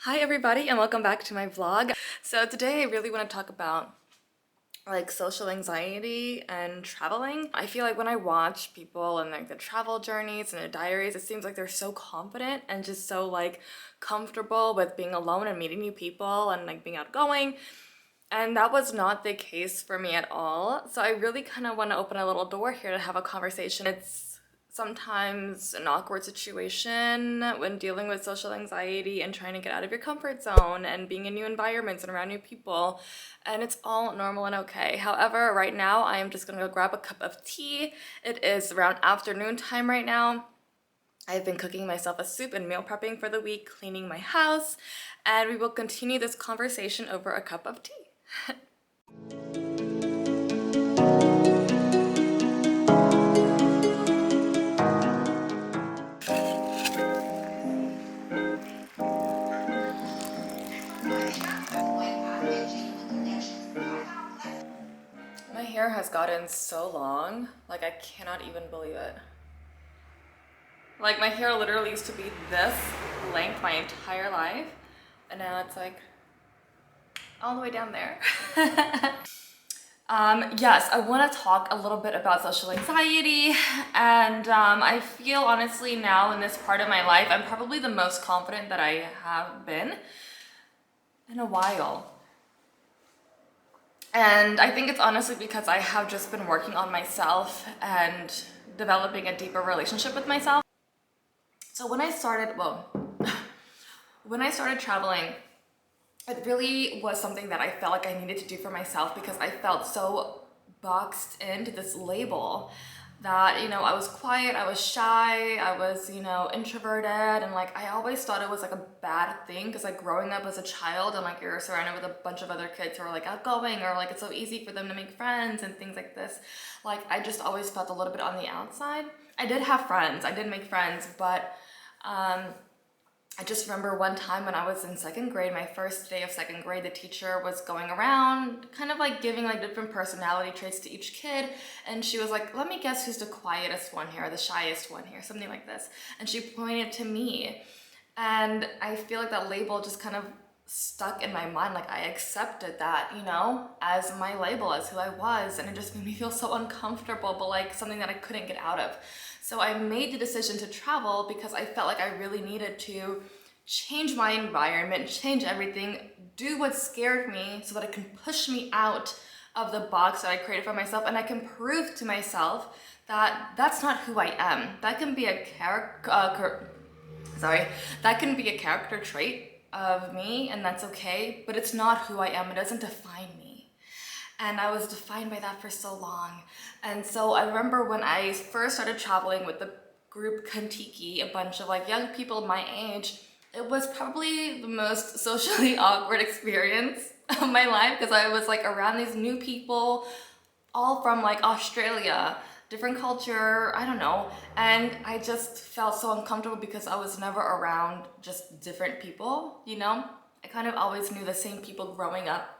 Hi everybody and welcome back to my vlog. So today I really want to talk about like social anxiety and traveling. I feel like when I watch people and like their travel journeys and their diaries, it seems like they're so confident and just so like comfortable with being alone and meeting new people and like being outgoing. And that was not the case for me at all. So I really kind of want to open a little door here to have a conversation. It's sometimes an awkward situation when dealing with social anxiety and trying to get out of your comfort zone and being in new environments and around new people. And it's all normal and okay. However, right now I am just gonna go grab a cup of tea. It is around afternoon time right now. I've been cooking myself a soup and meal prepping for the week, cleaning my house, and we will continue this conversation over a cup of tea. My hair has gotten so long, like I cannot even believe it. Like my hair literally used to be this length my entire life, and now it's like all the way down there. Yes, I want to talk a little bit about social anxiety, and I feel honestly now in this part of my life, I'm probably the most confident that I have been in a while. And I think it's honestly because I have just been working on myself and developing a deeper relationship with myself. So when I started traveling, it really was something that I felt like I needed to do for myself because I felt so boxed into this label that, I was quiet, I was shy, I was, introverted, and like I always thought it was like a bad thing because like growing up as a child and like you're surrounded with a bunch of other kids who are like outgoing or like it's so easy for them to make friends and things like this. Like I just always felt a little bit on the outside. I did have friends, I did make friends, but I just remember one time when I was in second grade, my first day of second grade, the teacher was going around kind of like giving like different personality traits to each kid. And she was like, let me guess who's the quietest one here, or the shyest one here, something like this. And she pointed to me. And I feel like that label just kind of stuck in my mind. Like I accepted that, as my label, as who I was. And it just made me feel so uncomfortable, but like something that I couldn't get out of. So I made the decision to travel because I felt like I really needed to change my environment, change everything, do what scared me so that it can push me out of the box that I created for myself and I can prove to myself that that's not who I am. That can be a that can be a character trait of me and that's okay, but it's not who I am. It doesn't define me. And I was defined by that for so long. And so I remember when I first started traveling with the group Kontiki, a bunch of like young people my age, it was probably the most socially awkward experience of my life because I was like around these new people, all from like Australia, different culture, I don't know. And I just felt so uncomfortable because I was never around just different people, I kind of always knew the same people growing up.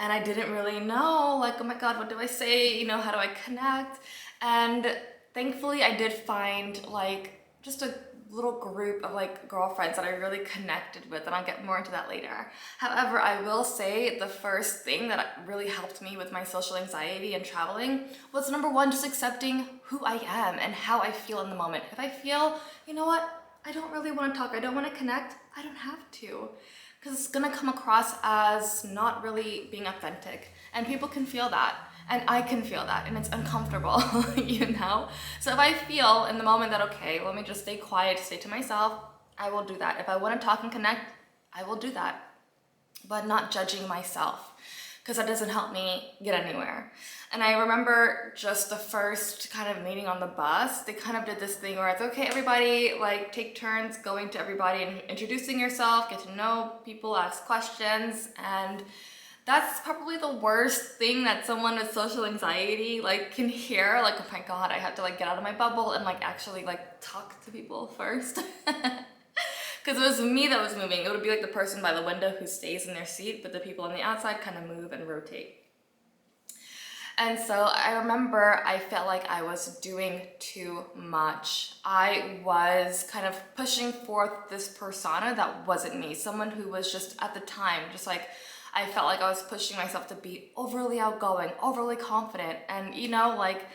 And I didn't really know, like, oh my God, what do I say? How do I connect? And thankfully I did find like just a little group of like girlfriends that I really connected with, and I'll get more into that later. However, I will say the first thing that really helped me with my social anxiety and traveling was number one, just accepting who I am and how I feel in the moment. If I feel, you know what, I don't really want to talk, I don't want to connect, I don't have to. Because it's gonna come across as not really being authentic. And people can feel that. And I can feel that. And it's uncomfortable, So if I feel in the moment that, okay, let me just stay quiet, stay to myself, I will do that. If I wanna talk and connect, I will do that. But not judging myself, because that doesn't help me get anywhere. And I remember just the first kind of meeting on the bus, they kind of did this thing where it's okay, everybody, like take turns going to everybody and introducing yourself, get to know people, ask questions. And that's probably the worst thing that someone with social anxiety like can hear. Like, oh my God, I have to like get out of my bubble and like actually like talk to people first. Because it was me that was moving. It would be like the person by the window who stays in their seat, but the people on the outside kind of move and rotate. And so I remember I felt like I was doing too much. I was kind of pushing forth this persona that wasn't me, someone who was just at the time, just like I felt like I was pushing myself to be overly outgoing, overly confident, and like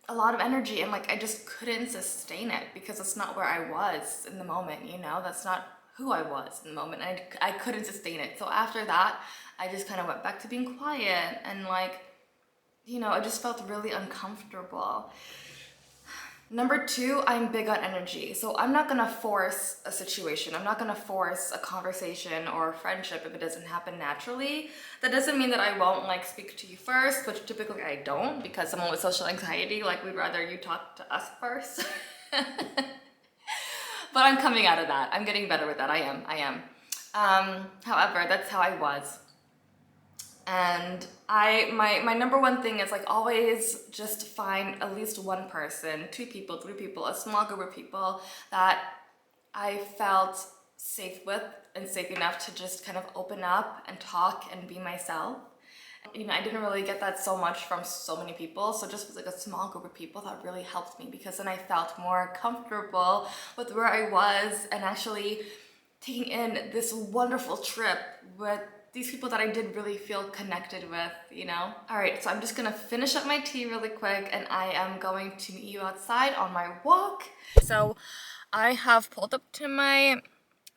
a lot of energy, and like I just couldn't sustain it because that's not where I was in the moment, that's not who I was in the moment. I couldn't sustain it. So after that, I just kind of went back to being quiet and like, I just felt really uncomfortable. Number two, I'm big on energy. So I'm not gonna force a situation. I'm not gonna force a conversation or a friendship if it doesn't happen naturally. That doesn't mean that I won't like speak to you first, which typically I don't, because someone with social anxiety, like we'd rather you talk to us first. But I'm coming out of that. I'm getting better with that. I am. However, that's how I was. And my number one thing is like always just find at least one person, 2 people, 3 people, a small group of people that I felt safe with and safe enough to just kind of open up and talk and be myself. I didn't really get that so much from so many people, so just was like a small group of people that really helped me, because then I felt more comfortable with where I was and actually taking in this wonderful trip with these people that I did really feel connected with, All right, so I'm just gonna finish up my tea really quick and I am going to meet you outside on my walk. So I have pulled up to my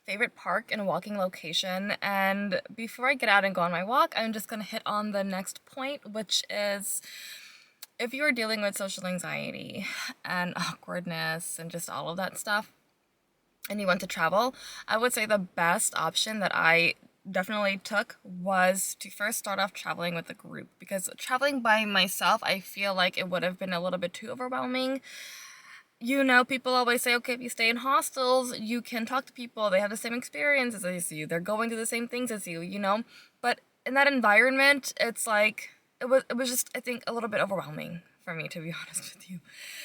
favorite park and walking location, and before I get out and go on my walk, I'm just gonna hit on the next point, which is if you are dealing with social anxiety and awkwardness and just all of that stuff and you want to travel, I would say the best option that I definitely took was to first start off traveling with a group, because traveling by myself, I feel like it would have been a little bit too overwhelming. People always say, okay, if you stay in hostels, you can talk to people, they have the same experiences as you, they're going through the same things as you, but in that environment, it's like, it was just, I think, a little bit overwhelming for me, to be honest with you.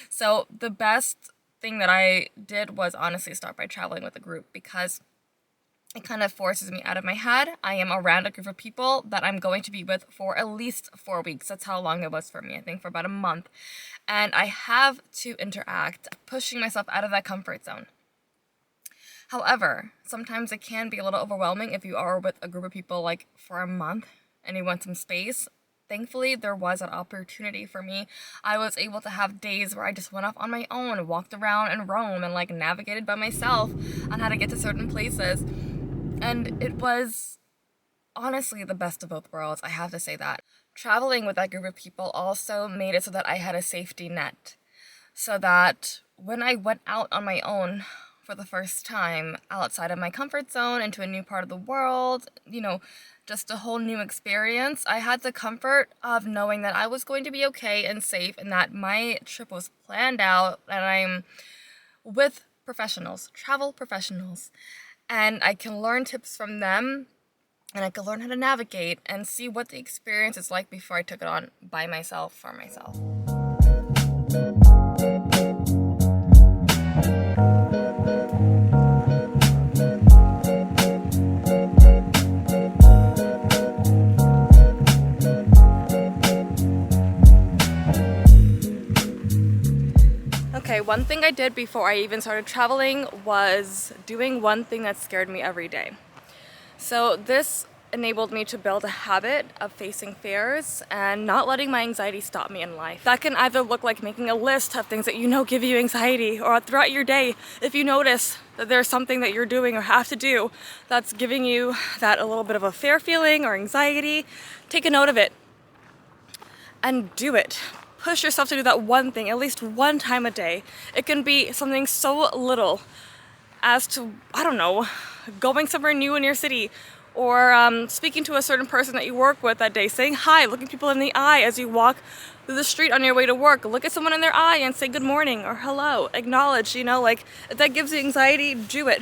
So the best thing that I did was honestly start by traveling with a group, because it kind of forces me out of my head. I am around a group of people that I'm going to be with for at least 4 weeks. That's how long it was for me, I think for about a month. And I have to interact, pushing myself out of that comfort zone. However, sometimes it can be a little overwhelming if you are with a group of people like for a month and you want some space. Thankfully, there was an opportunity for me. I was able to have days where I just went off on my own, walked around in Rome, and like navigated by myself on how to get to certain places. And it was honestly the best of both worlds, I have to say that. Traveling with that group of people also made it so that I had a safety net. So that when I went out on my own for the first time, outside of my comfort zone, into a new part of the world, just a whole new experience, I had the comfort of knowing that I was going to be okay and safe, and that my trip was planned out, and I'm with professionals, travel professionals. And I can learn tips from them, and I can learn how to navigate and see what the experience is like before I took it on by myself, for myself. Okay, one thing I did before I even started traveling was doing one thing that scared me every day. So this enabled me to build a habit of facing fears and not letting my anxiety stop me in life. That can either look like making a list of things that give you anxiety, or throughout your day, if you notice that there's something that you're doing or have to do that's giving you that a little bit of a fear feeling or anxiety, take a note of it and do it. Push yourself to do that one thing at least one time a day. It can be something so little as to, I don't know, going somewhere new in your city, or speaking to a certain person that you work with that day, saying hi, looking people in the eye as you walk through the street on your way to work. Look at someone in their eye and say good morning or hello, acknowledge, if that gives you anxiety, do it.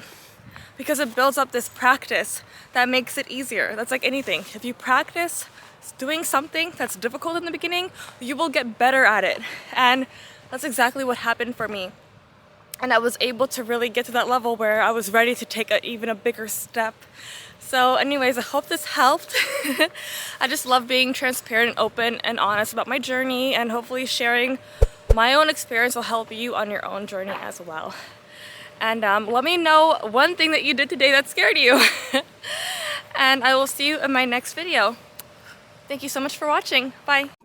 Because it builds up this practice that makes it easier. That's like anything. If you practice doing something that's difficult in the beginning, you will get better at it. And that's exactly what happened for me. and I was able to really get to that level where I was ready to take even a bigger step. So anyways, I hope this helped. I just love being transparent and open and honest about my journey, and hopefully sharing my own experience will help you on your own journey as well. And let me know one thing that you did today that scared you. And I will see you in my next video. Thank you so much for watching. Bye.